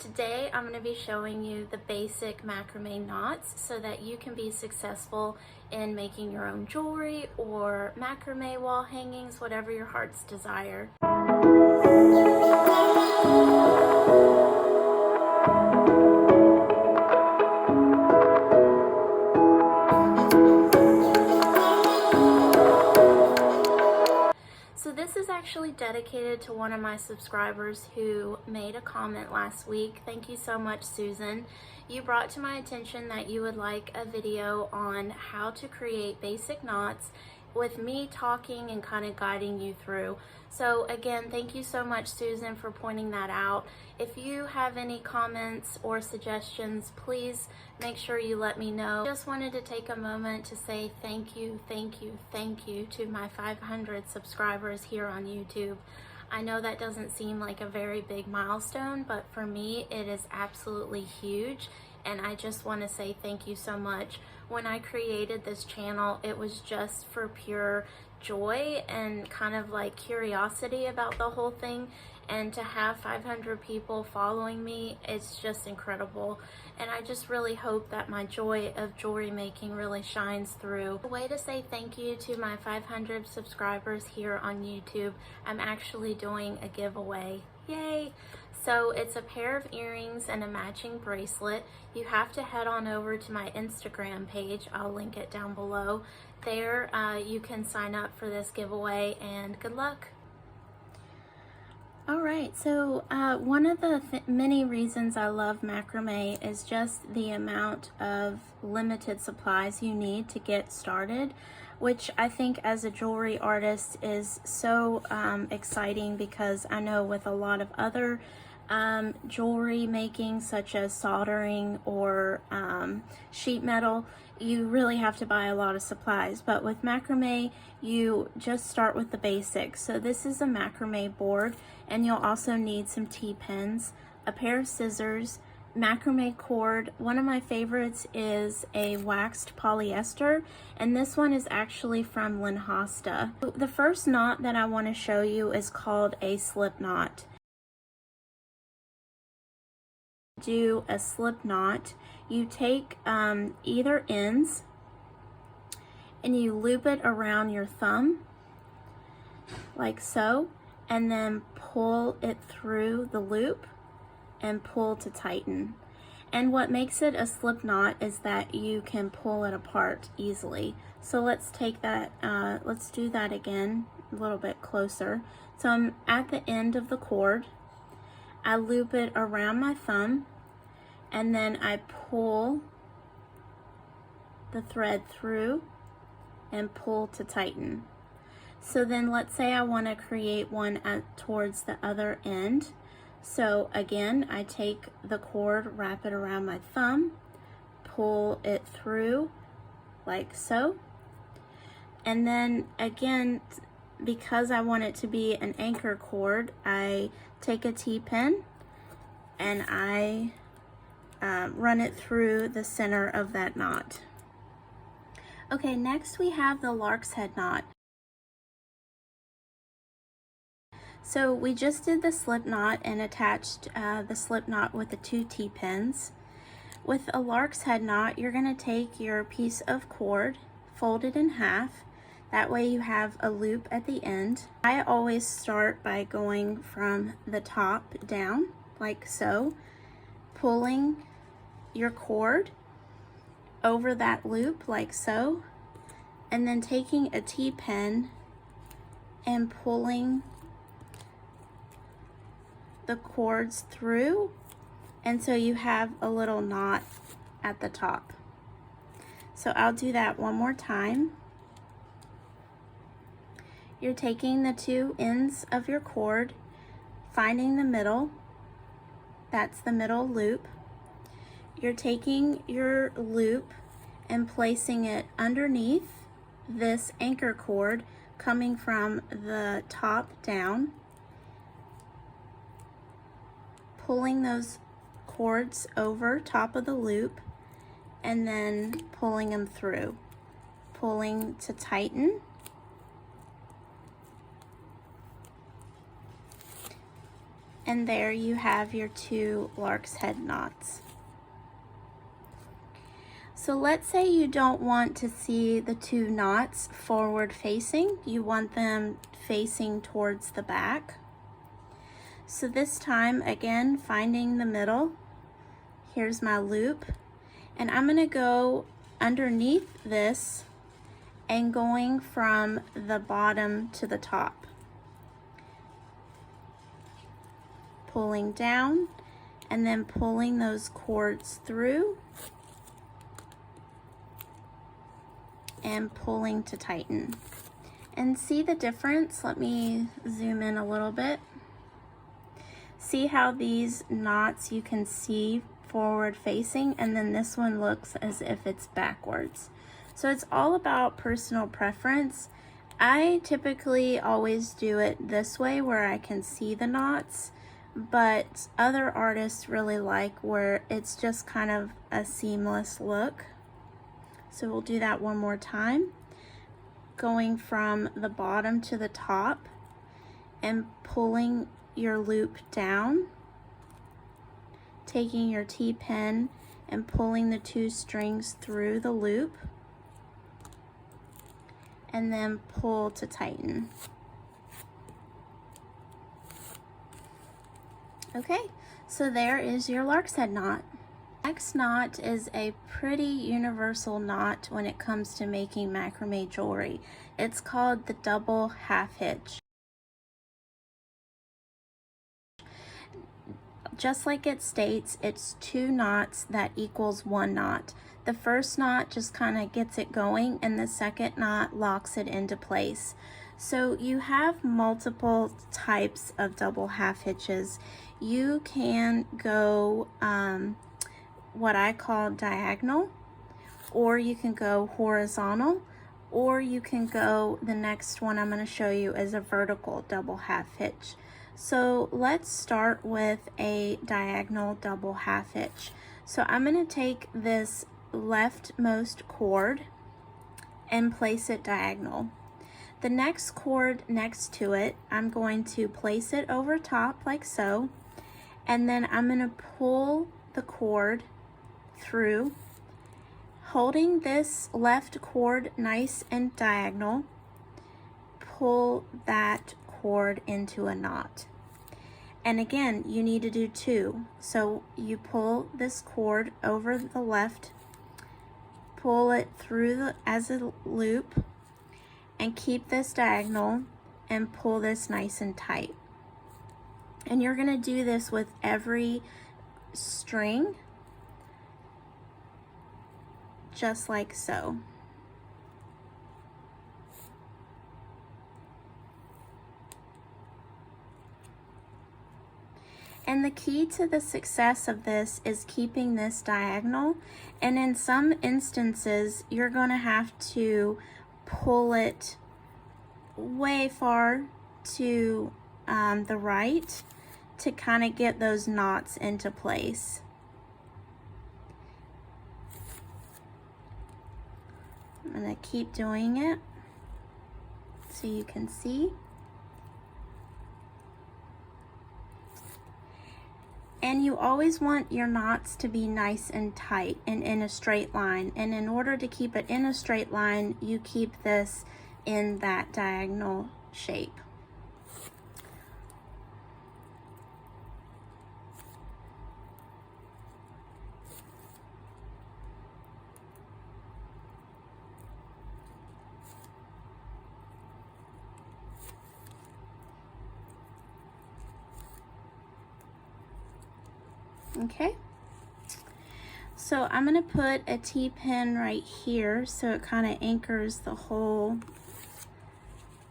today I'm going to be showing you the basic macrame knots so that you can be successful in making your own jewelry or macrame wall hangings, whatever your heart's desire. So this is actually dedicated to one of my subscribers who made a comment last week. Thank you so much, Susan. You brought to my attention that you would like a video on how to create basic knots with me talking and kind of guiding you through. So again, thank you so much, Susan, for pointing that out. If you have any comments or suggestions, please make sure you let me know. Just wanted to take a moment to say thank you to my 500 subscribers here on YouTube. I know that doesn't seem like a very big milestone, but for me it is absolutely huge, and I just want to say thank you so much. When I created this channel, it was just for pure joy and kind of like curiosity about the whole thing, and to have 500 people following me, it's just incredible. And I just really hope that my joy of jewelry making really shines through. A way to say thank you to my 500 subscribers here on YouTube, I'm actually doing a giveaway. Yay! So it's a pair of earrings and a matching bracelet. You have to head on over to my Instagram page. I'll link it down below. There you can sign up for this giveaway, and good luck. Alright, so one of the many reasons I love macrame is just the amount of limited supplies you need to get started, which I think as a jewelry artist is so exciting, because I know with a lot of other jewelry making, such as soldering or sheet metal, you really have to buy a lot of supplies. But with macrame, you just start with the basics. So this is a macrame board, and you'll also need some T-pins, a pair of scissors, macrame cord. One of my favorites is a waxed polyester, and this one is actually from LINHASITA. The first knot that I want to show you is called a slip knot. Do a slip knot, you take either ends and you loop it around your thumb like so, and then pull it through the loop and pull to tighten. And what makes it a slip knot is that you can pull it apart easily. So let's take that, let's do that again a little bit closer. So I'm at the end of the cord, I loop it around my thumb, and then I pull the thread through and pull to tighten. So then let's say I want to create one towards the other end. So again, I take the cord, wrap it around my thumb, pull it through like so, and then again, because I want it to be an anchor cord, I take a T-pin and I run it through the center of that knot. Okay, next we have the Larks head knot. So we just did the slip knot and attached the slip knot with the 2 T-pins. With a Larks head knot, you're going to take your piece of cord, fold it in half. That way you have a loop at the end. I always start by going from the top down, like so, pulling your cord over that loop, like so, and then taking a T-pin and pulling the cords through, and so you have a little knot at the top. So I'll do that one more time. You're taking the 2 ends of your cord, finding the middle, that's the middle loop. You're taking your loop and placing it underneath this anchor cord coming from the top down, pulling those cords over top of the loop, and then pulling them through, pulling to tighten, And there you have your 2 lark's head knots. So let's say you don't want to see the 2 knots forward facing, you want them facing towards the back. So this time, again, finding the middle, here's my loop, and I'm gonna go underneath this and going from the bottom to the top. Pulling down and then pulling those cords through and pulling to tighten. And see the difference? Let me zoom in a little bit. See how these knots you can see forward facing, and then this one looks as if it's backwards. So it's all about personal preference. I typically always do it this way where I can see the knots, but other artists really like where it's just kind of a seamless look. So we'll do that one more time, going from the bottom to the top and pulling your loop down, taking your T-pin and pulling the 2 strings through the loop, and then pull to tighten. Okay, so there is your lark's head knot. Next knot is a pretty universal knot when it comes to making macrame jewelry. It's called the double half hitch. Just like it states, it's 2 knots that equals 1 knot. The first knot just kind of gets it going, and the second knot locks it into place. So you have multiple types of double half hitches. You can go what I call diagonal, or you can go horizontal, or you can go, the next one I'm going to show you is a vertical double half hitch. So let's start with a diagonal double half hitch. So I'm going to take this leftmost cord and place it diagonal. The next cord next to it, I'm going to place it over top like so, and then I'm going to pull the cord through, holding this left cord nice and diagonal, pull that cord into a knot. And again, you need to do 2. So you pull this cord over the left, pull it through as a loop, and keep this diagonal and pull this nice and tight. And you're going to do this with every string, just like so. And the key to the success of this is keeping this diagonal, and in some instances you're going to have to pull it way far to the right to kind of get those knots into place. I'm going to keep doing it so you can see. And you always want your knots to be nice and tight and in a straight line. And in order to keep it in a straight line, you keep this in that diagonal shape. Okay, so I'm going to put a T-pin right here so it kind of anchors the whole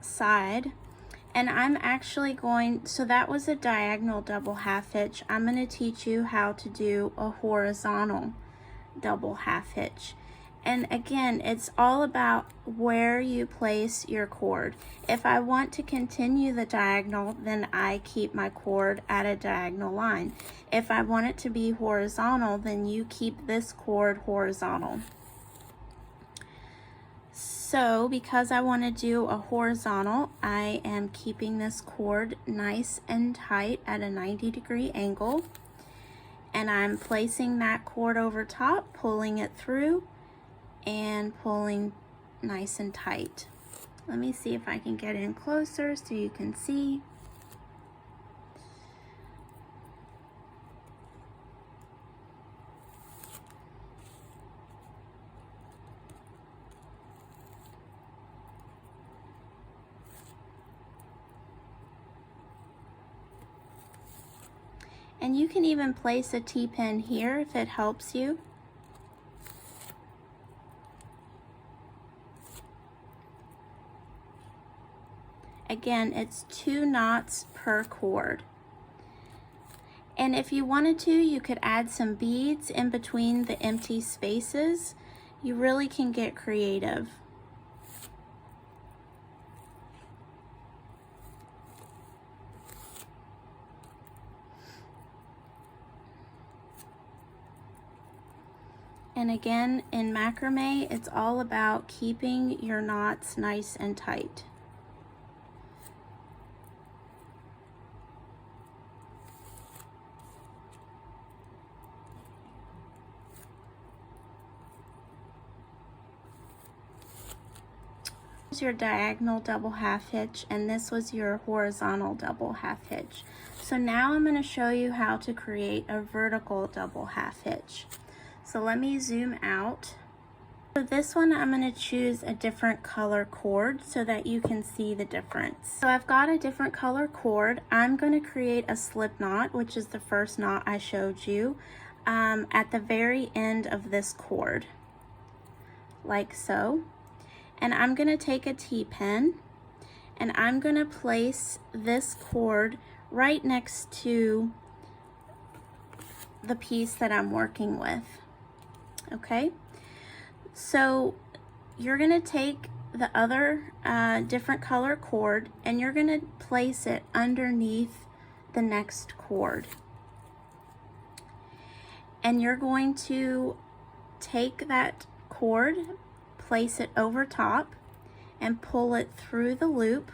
side. And I'm actually going, so that was a diagonal double half hitch. I'm going to teach you how to do a horizontal double half hitch. And again, it's all about where you place your cord. If I want to continue the diagonal, then I keep my cord at a diagonal line. If I want it to be horizontal, then you keep this cord horizontal. So because I want to do a horizontal, I am keeping this cord nice and tight at a 90-degree angle. And I'm placing that cord over top, pulling it through, and pulling nice and tight. Let me see if I can get in closer so you can see. And you can even place a T-pin here if it helps you. Again, it's 2 knots per cord. And if you wanted to, you could add some beads in between the empty spaces. You really can get creative. And again, in macrame, it's all about keeping your knots nice and tight. This is your diagonal double half hitch, and this was your horizontal double half hitch. So now I'm going to show you how to create a vertical double half hitch. So let me zoom out. For this one, I'm going to choose a different color cord so that you can see the difference. So I've got a different color cord. I'm going to create a slip knot, which is the first knot I showed you, at the very end of this cord, like so. And I'm going to take a T-pin, and I'm going to place this cord right next to the piece that I'm working with. Okay, so you're going to take the other different color cord, and you're going to place it underneath the next cord. And you're going to take that cord, place it over top, and pull it through the loop.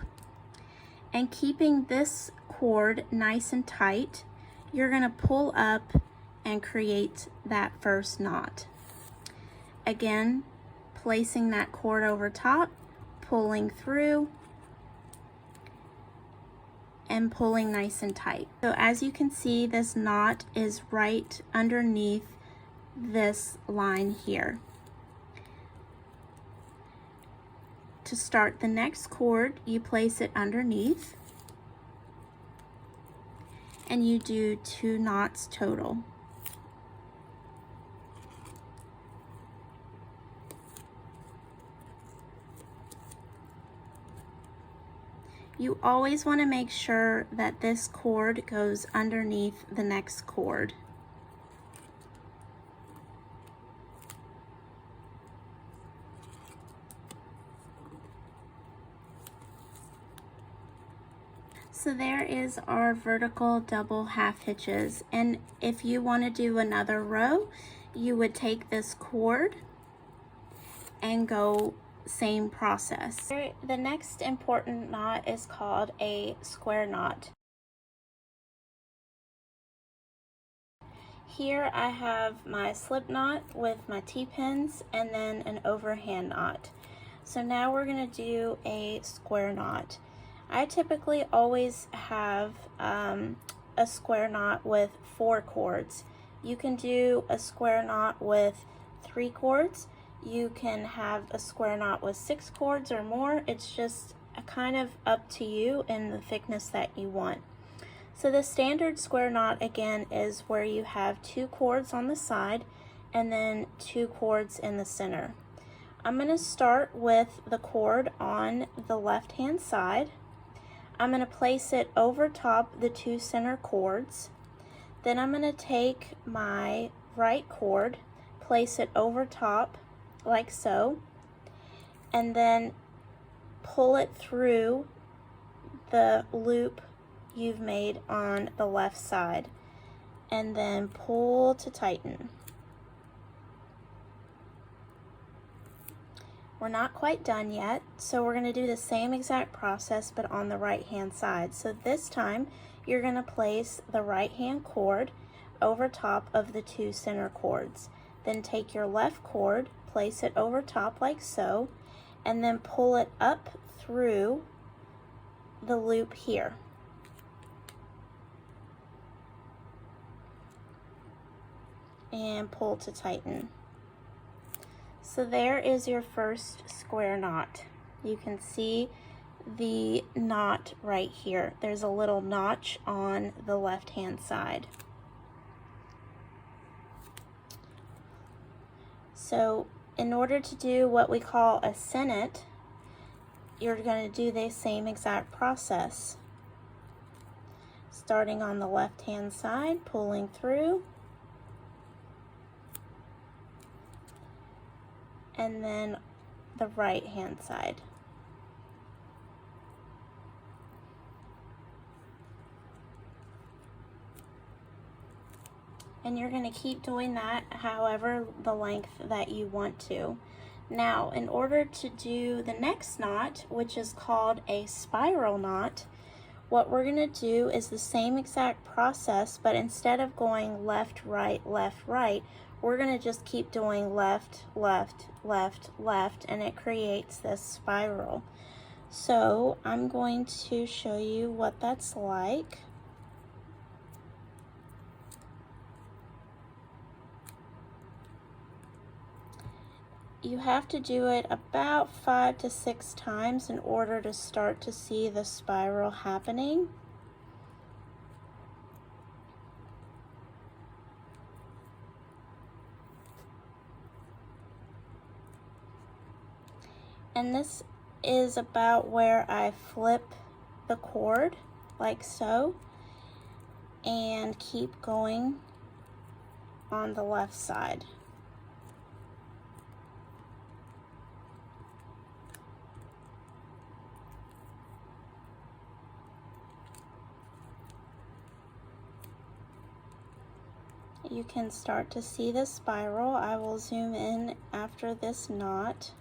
And keeping this cord nice and tight, you're going to pull up and create that first knot. Again, placing that cord over top, pulling through, and pulling nice and tight. So as you can see, this knot is right underneath this line here. To start the next cord, you place it underneath, and you do 2 knots total. You always want to make sure that this cord goes underneath the next cord. So there is our vertical double half hitches, and if you want to do another row, you would take this cord and go same process. The next important knot is called a square knot. Here I have my slip knot with my T-pins and then an overhand knot. So now we're going to do a square knot. I typically always have a square knot with 4 cords. You can do a square knot with 3 cords. You can have a square knot with 6 cords or more. It's just kind of up to you and the thickness that you want. So the standard square knot again is where you have 2 cords on the side and then 2 cords in the center. I'm going to start with the cord on the left hand side. I'm going to place it over top the 2 center cords. Then I'm going to take my right cord, place it over top like so, and then pull it through the loop you've made on the left side, and then pull to tighten. We're not quite done yet, so we're going to do the same exact process but on the right hand side. So this time you're going to place the right hand cord over top of the 2 center cords. Then take your left cord, place it over top like so, and then pull it up through the loop here. And pull to tighten. So there is your first square knot. You can see the knot right here. There's a little notch on the left hand side. So in order to do what we call a sinnet, you're going to do the same exact process. Starting on the left hand side, pulling through, and then the right hand side. And you're going to keep doing that however the length that you want to. Now, in order to do the next knot, which is called a spiral knot, what we're going to do is the same exact process, but instead of going left, right, we're going to just keep doing left, left, left, left, and it creates this spiral. So I'm going to show you what that's like. You have to do it about 5 to 6 times in order to start to see the spiral happening. And this is about where I flip the cord like so and keep going on the left side. You can start to see the spiral. I will zoom in after this knot.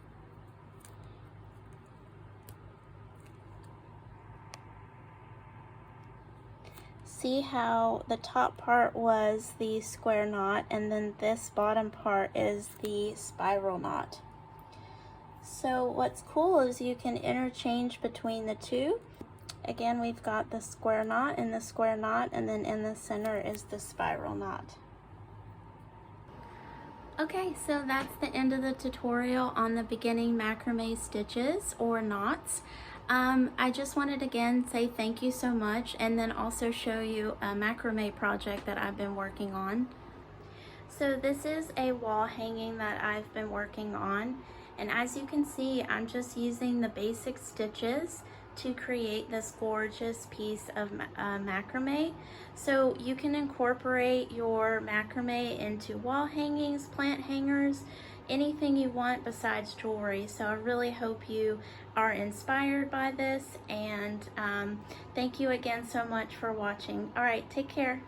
See how the top part was the square knot and then this bottom part is the spiral knot. So what's cool is you can interchange between the two. Again, we've got the square knot and the square knot, and then in the center is the spiral knot. Okay, so that's the end of the tutorial on the beginning macrame stitches or knots. I just wanted to again say thank you so much, and then also show you a macrame project that I've been working on. So this is a wall hanging that I've been working on, and as you can see, I'm just using the basic stitches to create this gorgeous piece of macrame. So you can incorporate your macrame into wall hangings, plant hangers, anything you want besides jewelry. So I really hope you are inspired by this, and thank you again so much for watching. All right, take care.